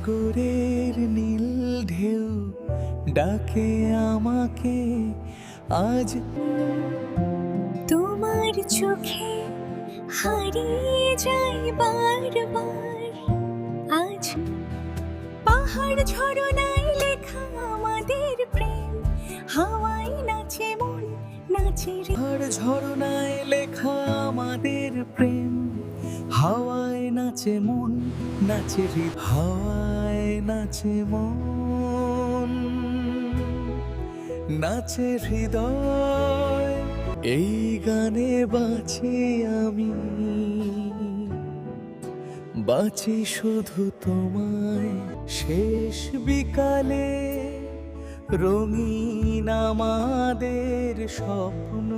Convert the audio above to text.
সাগরের নীল ঢেউ ডাকে আমাকে আজ তোমার চোখে হারিয়ে যাই বারবার। আজ পাহাড় ঝরনায় লেখা আমাদের প্রেম, হাওয়ায় নাচে মন, নাচে আর ঝরনায় লেখা আমাদের প্রেম, হাওয়ায় নাচে মন, নাচে হাওয়ায় নাচে মন, নাচে হৃদয়। এই গানে বাঁচি আমি, বাঁচি শুধু তোমায়। শেষ বিকালে রঙিন আমাদের স্বপ্ন,